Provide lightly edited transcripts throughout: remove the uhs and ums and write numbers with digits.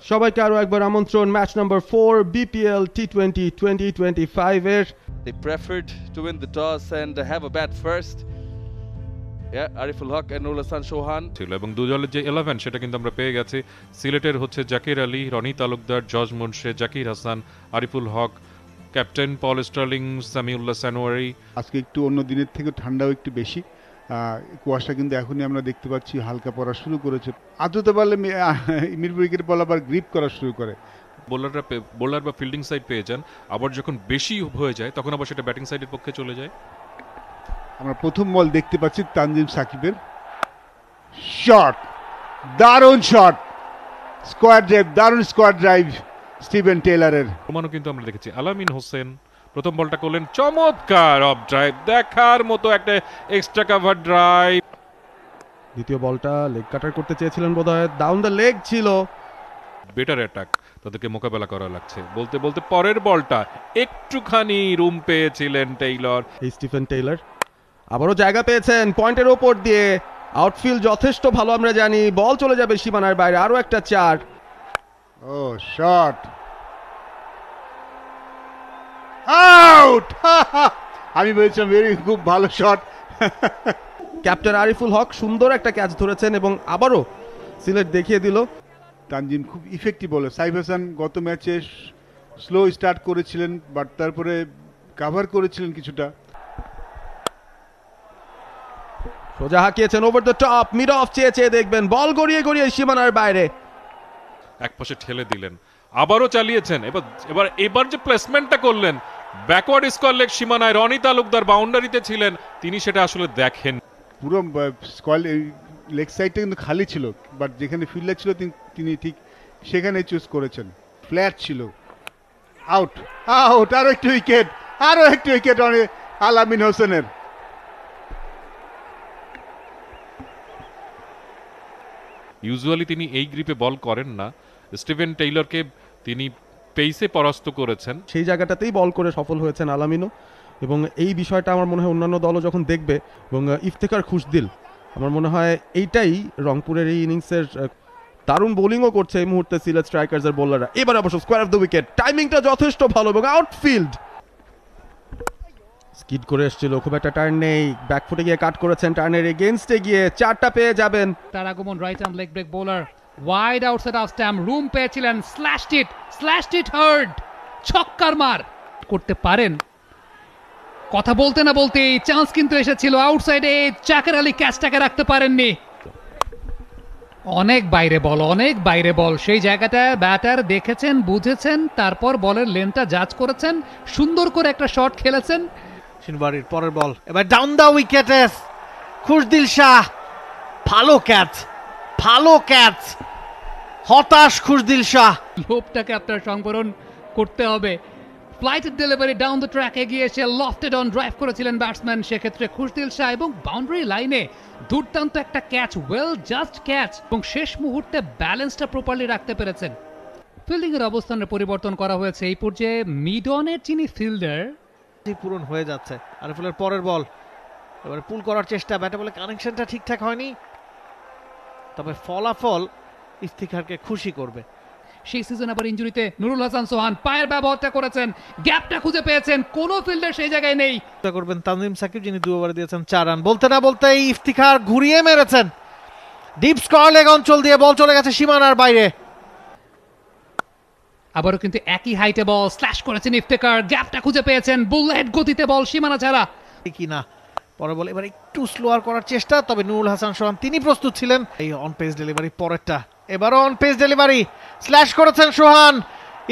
সবাইকে আরো একবার আমন্ত্রণ ম্যাচ নাম্বার 4 বিপিএল টি20 2025 এর। They preferred to win the toss and have a bat first. Ariful Haque and Nurul Hasan সোহান ছিল এবং দুই দলের যে 11 সেটা কিন্তু আমরা পেয়ে গেছি। সিলেটের হচ্ছে Zakir Ali, Roni Talukdar, George মুন্সে, Zakir Hasan, Ariful Haque, captain Paul Stirling, Samiullah সানোয়ারি। আজকে একটু অন্য দিনের থেকে ঠান্ডাও একটু বেশি, কুয়াশা কিন্তু এখনই আমরা দেখতে পাচ্ছি হালকা পড়া শুরু করেছে। আদতে পারলে মিরপুর উইকেট বল আবার গ্রিপ করা শুরু করে। বোলার বা ফিল্ডিং সাইড পেয়ে যান, আবার যখন বেশি হয়ে যায় তখন আবার সেটা ব্যাটিং সাইডের পক্ষে চলে যায়। আমরা প্রথম বল দেখতে পাচ্ছি তানজিম সাকিবের শট, দারুণ শট, স্কোয়ার ড্রাইভ, দারুণ স্কোয়ার ড্রাইভ স্টিভেন টেইলরের। প্রমাণও কিন্তু আমরা দেখেছি। আলামিন হোসেন প্রথম বলটা করলেন চমৎকার অফ ড্রাইভ, দেখার মতো একটা এক্সট্রা কভার ড্রাইভ। দ্বিতীয় বলটা লেগ কাটার করতে চেয়েছিলেন বোধহয়, ডাউন দ্য লেগ ছিল। বেটার অ্যাটাক তাদেরকে মোকাবেলা করা লাগছে। বলতে বলতে পরের বলটা একটুখানি রুম পেয়েছিলেন টেইলর। এই স্টিফেন টেইলর আবারও জায়গা পেয়েছেন পয়েন্টের ওপর দিয়ে। আউটফিল্ড যথেষ্ট ভালো আমরা জানি, বল চলে যাবে সীমানার বাইরে। আরো একটা 4। ও শট, আউট। আমি বলছিলাম খুব ভালো শট। ক্যাপ্টেন আরিফুল হক সুন্দর একটা ক্যাচ ধরেছেন এবং আবারও সিলেট দেখিয়ে দিল। তানজিম খুব ইফেক্টিভ বলে। সাইফ হাসান গত ম্যাচে স্লো স্টার্ট করেছিলেন, বাট তারপরে কভার করেছিলেন কিছুটা। সোজা হাঁকিয়েছেন over the top, mid off চেয়ে দেখবেন, বল গড়িয়ে গড়িয়ে সীমানার বাইরে। এক পাশে ঠেলে দিলেন, আবারও চালিয়েছেন। এবার যে প্লেসমেন্টটা করলেন ব্যাকওয়ার্ড স্কোয়ার লেগ সীমানায়, রনি তালুকদার বাউন্ডারিতে ছিলেন, তিনি সেটা আসলে দেখেন। পুরো স্কোয়ার লেগ সাইডটা কিন্তু খালি ছিল, বাট যেখানে ফিল্ডার ছিল তিনি ঠিক সেখানে চুজ করেছেন। ফ্ল্যাট ছিল। Out, out. আরো একটু উইকেট, আরো একটু উইকেট আলামিন হোসেনের। ইউজুয়ালি তিনি এই গ্রিপে বল করেন না। স্টিভেন টেইলরকে তিনি পেইসে পরাস্ত করেছেন, সেই জায়গাটাতেই বল করে সফল হয়েছেন আলামিনও। এবং এই বিষয়টা আমার মনে হয় অন্যান্য দলও যখন দেখবে, এবং ইফতেখার খুশদিল আমার মনে হয় এইটাই রংপুরের এই ইনিংসের দারুণ বোলিংও করছে এই মুহূর্তে সিলেট স্ট্রাইকার্স এর বোলাররা। এবার অবশ্য স্কোয়ার অফ দ্য উইকেট, টাইমিংটা যথেষ্ট ভালো এবং আউটফিল্ড স্কিড করে এসেছিল, খুব একটা টার্ন নেই, ব্যাকফুটে গিয়ে কাট করেছেন, টার্নের এগেইনস্টে গিয়ে 4টা পেয়ে যাবেন। তার আগমন right hand leg break bowler, wide outside off stump, room পেয়েছিলেন, স্ল্যাশড ইট হার্ড, ছক্কার মার করতে পারেন। কথা বলতে না বলতে চান্স কিন্তু এসেছিল আউটসাইডে, জাকির আলী ক্যাচটাকে রাখতে পারেননি। অনেক বাইরে বল, সেই জায়গাটা ব্যাটার দেখেছেন, বুঝেছেন, তারপর বলের লেনটা জাজ করেছেন, সুন্দর করে একটা শট খেলেছেন। সিনবাড়ির পরের বল, এবার ডাউন দা উইকেটে খুশদিল শাহ। ভালো ক্যাচ, হতাশ খুশদিল শাহ। লোভটাকে আপনার সংবরণ করতে হবে। ফ্লাইটের ডেলিভারি ডাউন দ্য ট্র্যাক এগিয়ে এসে লফটেড অন ড্রাইভ করেছিলেন ব্যাটসম্যান, সেক্ষেত্রে খুশদিল শাহ, এবং বাউন্ডারি লাইনে দুর্দান্ত একটা ক্যাচ, ওয়েল জাস্ট ক্যাচ, এবং শেষ মুহূর্তে ব্যালেন্সটা প্রপারলি রাখতে পেরেছেন। ফিল্ডিং এর অবস্থানের পরিবর্তন করা হয়েছে এই পর্যায়ে। মিড অনের যিনি ফিল্ডার পূরণ হয়ে যাচ্ছে। আরিফুলের পরের বল, এবারে পুল করার চেষ্টা, ব্যাটে বলে কানেকশনটা ঠিকঠাক হয়নি, তবে ফলাফল ইফতিখারকে খুশি করবে। সেই সিজন আবার ইনজুরিতে নুরুল হাসান সোহান পায়ের ব্যবহারটা করেছেন, গ্যাপটা খুঁজে পেয়েছেন, কোনো ফিল্ডার সেই জায়গায় নেই। করবেন তানজিম সাকিব, যিনি 2 ওভারে দিয়েছেন 4 রান। বলতে না বলতে ইফতিখার ঘুরিয়ে মেরেছেন, ডিপ স্কয়ার লেগ অঞ্চল দিয়ে বল চলে গেছে সীমানার বাইরে। আবারও কিন্তু একই হাইটে বল স্ল্যাশ করেছেন ইফতেখার, গ্যাপটা খুঁজে পেয়েছেন, বুলেট গতিতে বল সীমানা ছাড়া। কি না পরে বল এবার একটু স্লোয়ার করার চেষ্টা, তবে নুরুল হাসান সোহান তিনি প্রস্তুত ছিলেন। এই অন পেস ডেলিভারি পরেরটা, এবারও অন পেস ডেলিভারি, স্ল্যাশ করেছেন Sohan.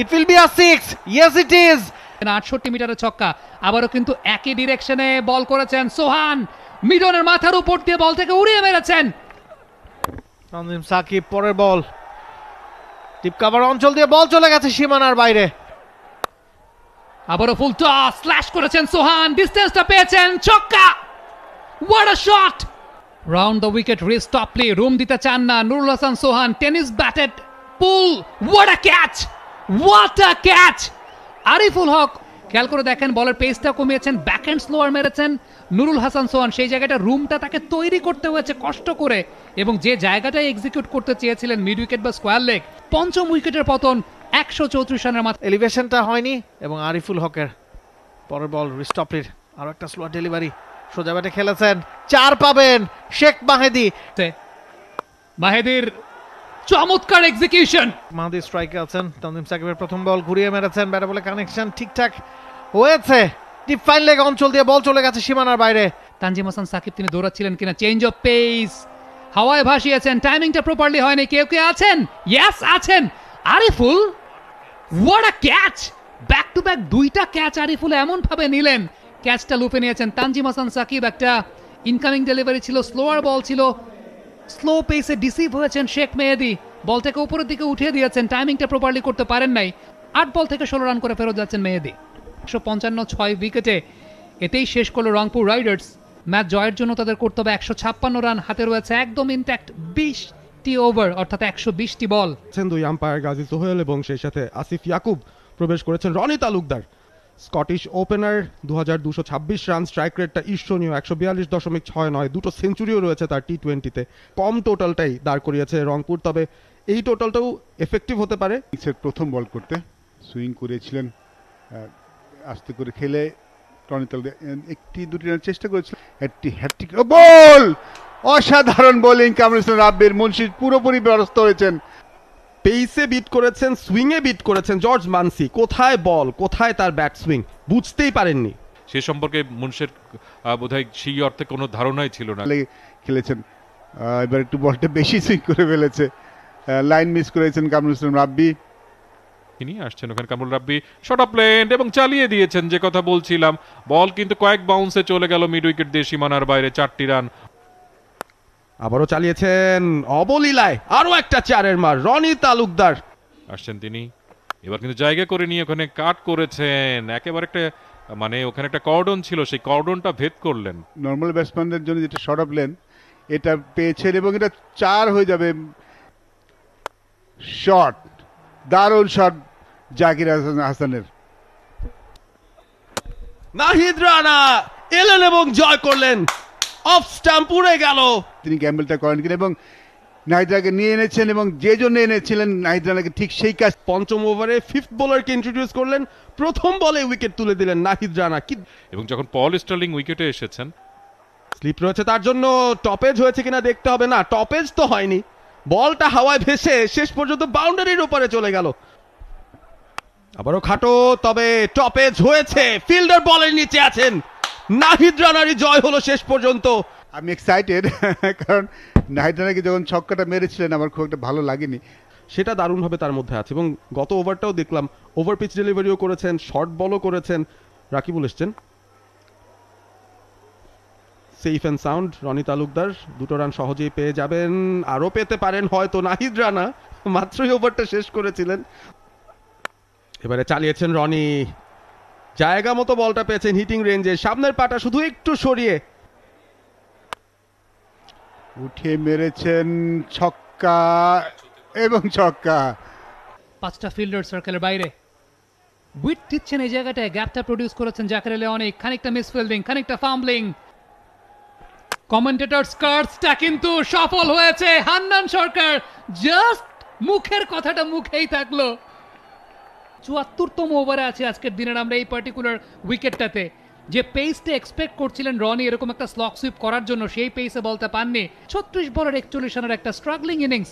It will be a 6, yes it is. 68 মিটারের ছক্কা, আবারও কিন্তু একই ডিরেকশনে বল করেছেন সোহান, মিডনের মাথার উপর দিয়ে বল থেকে উড়িয়ে মেরেছেন। তানজিম সাকিব পরের বল, টিপ কভার অঞ্চল দিয়ে বল চলে গেছে সীমানার বাইরে। আবারও ফুল টস, স্ল্যাশ করেছেন সোহান, ডিসটেন্সটা পেয়েছেন, ছক্কা, what a shot, round the wicket wristily, room দিতে চান না Nurul Hasan Sohan, tennis batted pull, what a catch, Ariful Haque খেয়াল করে দেখেন বলের পেসটা কমিয়েছেন, ব্যাকহ্যান্ড স্লোয়ার মেরেছেন নুরুল হাসান সোহান। সেই জায়গাটা রুমটা তাকে তৈরি করতে হয়েছে কষ্ট করে, এবং যে জায়গাটায় এক্সিকিউট করতে চেয়েছিলেন মিড উইকেট বা স্কোয়ার লেগ, পঞ্চম উইকেটের পতন 134 রানের মাথায়। এলিভেশনটা হয়নি এবং আরিফুল হকের পরের বল রিস্টপলির আরো একটা স্লোয়ার ডেলিভারি, সোজা ব্যাটে খেলেছেন, 4 পাবেন শেখ মাহেদি। মাহেদির চমৎকার এক্সিকিউশন। মাহেদি স্ট্রাইকে আছেন, তানজিম সাকিবের প্রথম বল ঘুরিয়ে মেরেছেন, ব্যাটে বলে কানেকশন ঠিকঠাক হয়েছে, ডিপ ফাইন লেগ অঞ্চল দিয়ে বল চলে গেছে সীমানার বাইরে। তানজিম হাসান সাকিব তিনি দৌড়াচ্ছিলেন কিনা, চেঞ্জ অফ পেস, হাওয়ায় ভাসিয়েছেন, টাইমিংটা প্রপারলি হয়নি। কেউ কে আছেন? ইয়েস আছেন Ariful. What a catch! Back to back দুইটা ক্যাচ আরিফুল এমন ভাবে নিলেন, ক্যাচটা লুপে নিয়েছেন তানজিম হাসান সাকিব। একটা ইনকামিং ডেলিভারি ছিল, স্লোয়ার বল ছিল, স্লো পেসে ডিসিভ হয়েছেন শেখ মেহেদি, বলটাকে উপরের দিকে উঠিয়ে দিয়েছেন, টাইমিংটা প্রপারলি করতে পারেন নাই। 8 বল থেকে 16 রান করে ফেরত যাচ্ছেন মেহেদি। 155 6 উইকেটে এতেই শেষ করলো রংপুর রাইডার্স। ম্যাচ জয়ের জন্য তাদের করতে হবে 156 রান, হাতে রয়েছে একদম ইনট্যাক্ট 20টি ওভার, অর্থাৎ 120টি বল। দুই আম্পায়ার গাজী সোহেল এবং সেই সাথে আসিফ ইয়াকুব প্রবেশ করেছেন Rony Talukdar. Scottish opener 2226 run, strike রেটটা ঈর্ষণীয় 142.69, দুটো সেঞ্চুরিও রয়েছে তার টি20-তে। কম টোটালটাই দাঁড় করিয়েছে রংপুর, তবে এই টোটালটাও এফেক্টিভ হতে পারে। প্রথম বল করতে সুইং করেছিলেন, আস্তে করে খেলে রনি তালুকদার একটি দুটি রানের চেষ্টা করেছিলেন, একটি হ্যাট্রিক বল, অসাধারণ বোলিং কামরুল ইসলাম রাব্বির। মুন্সি পুরোপুরি ব্যস্ত হয়েছেন, পেইসে বিট করেছেন, সুইংয়ে বিট করেছেন জর্জ মানসি। কোথায় বল, কোথায় তার ব্যাট সুইং বুঝতেই পারেননি। সে সম্পর্কে মুন্সের বোধহয় সেই অর্থে কোনো ধারণাই ছিল না। খেলেছেন, এবার একটু বলটা বেশি সুইং করে ফেলেছে, লাইন মিস করেছেন কামরুল ইসলাম রাব্বি। তিনি আসছেন ওখানে কামরুল রাব্বি, শট অফ প্লেন্ট এবং চালিয়ে দিয়েছেন। যে কথা বলছিলাম, বল কিন্তু কয়েক বাউন্সে চলে গেল মিড উইকেট দিয়ে সীমানার বাইরে, 4টি রান। আবারও চালিয়েছেন অবলীলায়, আরো একটা 4-এর মার রনি তালুকদার। আসছেন তিনি, এবার কিন্তু জায়গা করে নিয়ে ওখানে কাট করেছেন, একেবারে একটা মানে ওখানে একটা কর্ডন ছিল, সেই কর্ডনটা ভেদ করলেন। নর্মাল ব্যাটসম্যানদের জন্য যেটা শর্ট অফ লেন, এটা পেয়েছেন এবং এটা 4 হয়ে যাবে। শট, দারুণ শট জাকির হাসানের। নাহিদ রানা এলেন এবং জয় করলেন, অফ স্টাম্প উড়ে গেল। তিনি গ্যাম্বলটা করেন কিনা এবং নাহিদ রানাকে নিয়ে এনেছেন, এবং যে জন্য এনেছিলেন নাহিদ রানাকে ঠিক সেই কাজ। পঞ্চম ওভারে 5th বোলারকে ইন্ট্রোডিউস করলেন, প্রথম বলে উইকেট তুলে দিলেন নাহিদ রানা। কি এবং যখন পল স্টার্লিং উইকেটে এসেছেন, স্লিপ রয়েছে তার জন্য, টপেজ হয়েছে কিনা দেখতে হবে। না, টপেজ তো হয়নি, বলটা হাওয়ায় ভেসে শেষ পর্যন্ত বাউন্ডারির উপরে চলে গেল। আবারও খাটো, তবে টপেজ হয়েছে, ফিল্ডার বলের নিচে আছেন। নাহিদ রানারই জয় হলো শেষ পর্যন্ত। আমি এক্সাইটেড, কারণ নাহিদ রানাকে যখন ছক্কাটা মেরেছিলেন আমার খুব একটা ভালো লাগেনি, সেটা দারুণভাবে তার মধ্যে আছে। এবং গত ওভারটাও দেখলাম, ওভার পিচ ডেলিভারিও করেছেন, শর্ট বলও করেছেন। রাকিবুল এসছেন, safe and sound Rony Talukdar 2 run সহজেই পেয়ে যাবেন, আরও পেতে পারেন হয়তো নাহিদ রানা, মাত্রই ওভারটা শেষ করেছিলেন। এবারে চালিয়েছেন রনি, জায়গা মতো বলটা পেয়েছেন হিটিং রেঞ্জে, সামনের পাটা শুধু একটু সরিয়ে উঠে মেরেছেন ছক্কা এবং ছক্কা। 5টা ফিল্ডার সার্কেলের বাইরে, উইট দিচ্ছেন এই জায়গাটায়, গ্যাপটা প্রডিউস করেছেন জাকির আলী অনেক, খানিকটা মিসফিল্ডিং, খানিকটা ফাম্বলিং। কমেন্টেটরস কার্ডসটা কিন্তু সফল হয়েছে। হান্নান সরকার জাস্ট মুখের কথাটা মুখেই থাকলো। 74তম ওভারে আছে আজকের দিনের আমরা এই পার্টিকুলার উইকেটটাতে। যে পেসটা এক্সপেক্ট করছিলেন রনি এরকম একটা স্লক সুইপ করার জন্য, সেই পেসে বলতে পাননি। 36 বলের 41 রানের একটা স্ট্রাগলিং ইনিংস।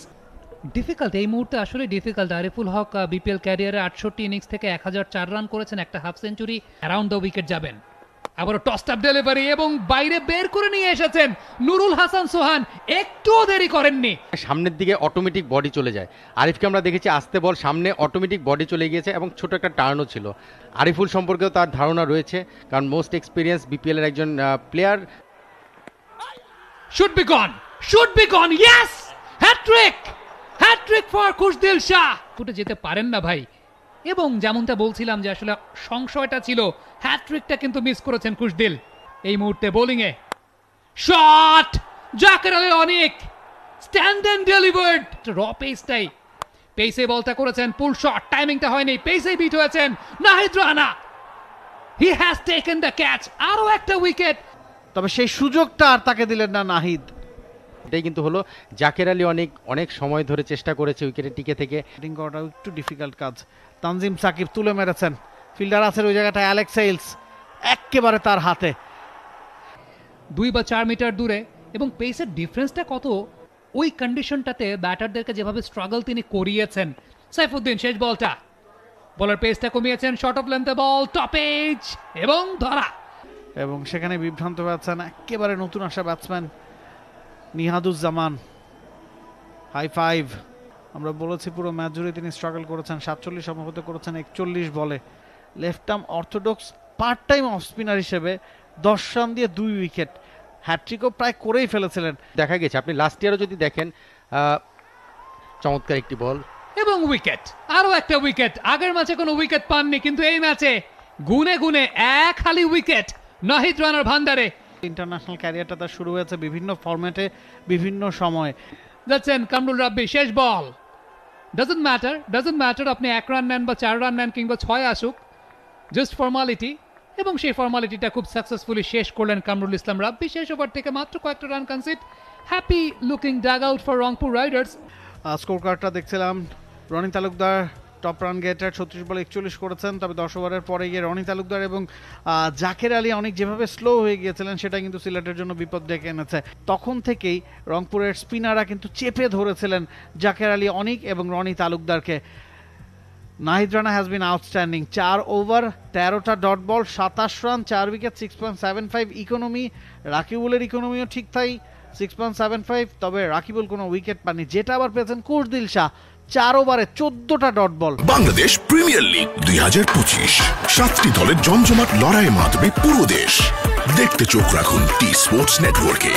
ডিফিকাল্ট এই মুহূর্তে, আসলে ডিফিকাল্ট। আরিফুল হক বিপিএল ক্যারিয়ারে 68 ইনিংস থেকে 1004 রান করেছেন, একটা half century, around the wicket যাবেন। আবারও টস আপ ডেলিভারি এবং বাইরে বের করে নিয়ে এসেছেন নুরুল হাসান সোহান, একটুও দেরি করেননি। সামনের দিকে অটোমেটিক বডি চলে যায়। আরিফকে আমরা দেখেছি আস্তে বল, সামনে অটোমেটিক বডি চলে গিয়েছে এবং ছোট একটা টার্নও ছিল। আরিফুল সম্পর্কেও তার ধারণা রয়েছে, কারণ মোস্ট এক্সপিরিয়েন্স বিপিএল এর একজন player. Should be gone, yes, hat-trick for Khushdil Shah. ফুটে যেতে পারেন না ভাই, এবং যেমনটা বলছিলাম যে আসলে সংশয়টা ছিল, হ্যাট্রিকটা কিন্তু মিস করেছেন খুশদিল। এই মুহূর্তে বোলিং এ শট, জাকির আলী অনেক, স্ট্যান্ড এন্ড ডেলিভার্ড, র পেসে বলটা করেছেন, পুল শট, টাইমিংটা হয়নি, পেসে বিট হয়েছেন Nahid Rana. He has taken the catch, আরো একটা উইকেট। তবে সেই সুযোগটা আর তাকে দিলেন না নাহিদ। এটাই কিন্তু হলো, জাকের আলী অনেক সময় ধরে চেষ্টা করেছে উইকেটে টিকে থেকে। ব্যাটিং করাটা একটু ডিফিকাল্ট কাজ। তানজিম সাকিব তুলে মেরেছেন, ফিল্ডার আছেন ওই জায়গাটায়, অ্যালেক্স হেইলস একেবারে তার হাতে। 2 বা 4 মিটার দূরে, এবং পেসের ডিফারেন্সটা কত ওই কন্ডিশনটাতে ব্যাটারদেরকে যেভাবে স্ট্রাগল তিনি করিয়েছেন। সাইফুদ্দিন শেষ বলটা, বলার পেসটা কমিয়েছেন, শর্ট অফ লেন্থে বল, টপ এজ এবং ধরা। এবং সেখানে বিভ্রান্ত হয়েছেন একেবারে নতুন আসা ব্যাটসম্যান নিহাদুজ্জামান। High five. আমরা বলেছি পুরো ম্যাচ জুড়ে তিনি স্ট্রাগল করেছেন, 47 সম্ভবত করেছেন 41 বলে। Left arm orthodox part time off spinner হিসেবে 10 রান দিয়ে 2 উইকেট, হ্যাট্রিকও প্রায় করেই ফেলেছিলেন। দেখা গেছে আপনি লাস্ট ইয়ারও যদি দেখেন, চমৎকার একটি বল এবং উইকেট, আরো একটা উইকেট। আগের ম্যাচে কোনো উইকেট পাননি, কিন্তু এই ম্যাচে গুনে গুনে এক খালি উইকেট নাহিদ রানার ভান্ডারে। ইন্টারন্যাশনাল ক্যারিয়ারটা তার শুরু হয়েছে বিভিন্ন ফরম্যাটে বিভিন্ন সময়। যাচ্ছেন কামরুল রাব্বি, শেষ বল। ডাজন্ট ম্যাটার আপনি 1 রান নেন বা 4 রান নেন কিংবা 6 আসুক, জাস্ট ফর্মালিটি। এবং সেই ফর্মালিটিটা খুব সাকসেসফুলি শেষ করলেন কামরুল ইসলাম রাব্বি। শেষ ওভার থেকে মাত্র কয়েকটা run concede. Happy looking dugout for Rangpur Riders. Score কার্ডটা দেখছিলাম, Rony Talukdar top run getter, 36 বলে 41 করেছেন। তবে 10 ওভারের পরে গিয়ে রনি তালুকদার এবং জাকের আলী অনেক যেভাবে স্লো হয়ে গিয়েছিলেন, সেটা কিন্তু সিলেটের জন্য বিপদ ডেকে এনেছে। তখন থেকেই রংপুরের স্পিনাররা কিন্তু চেপে ধরেছিলেন জাকের আলী অনিক এবং রনি তালুকদারকে। Nahid Rana has been outstanding. 4 over 13টা dot ball, 27 run, 4 wicket, 6.75 economy. রাকিবুলের ইকোনমিও ঠিক তাই, 6.75। তবে রাকিবুল কোনো উইকেট পাননি, যেটা আবার পেয়েছেন কুশদিল শাহ 4 ওভারে 14টা dot ball. Bangladesh premier league 2025, 7টি দলের জমজমাট লড়াইয়ে মাতবে পুরো দেশ। দেখতে চোখ রাখুন টি স্পোর্টস নেটওয়ার্কে।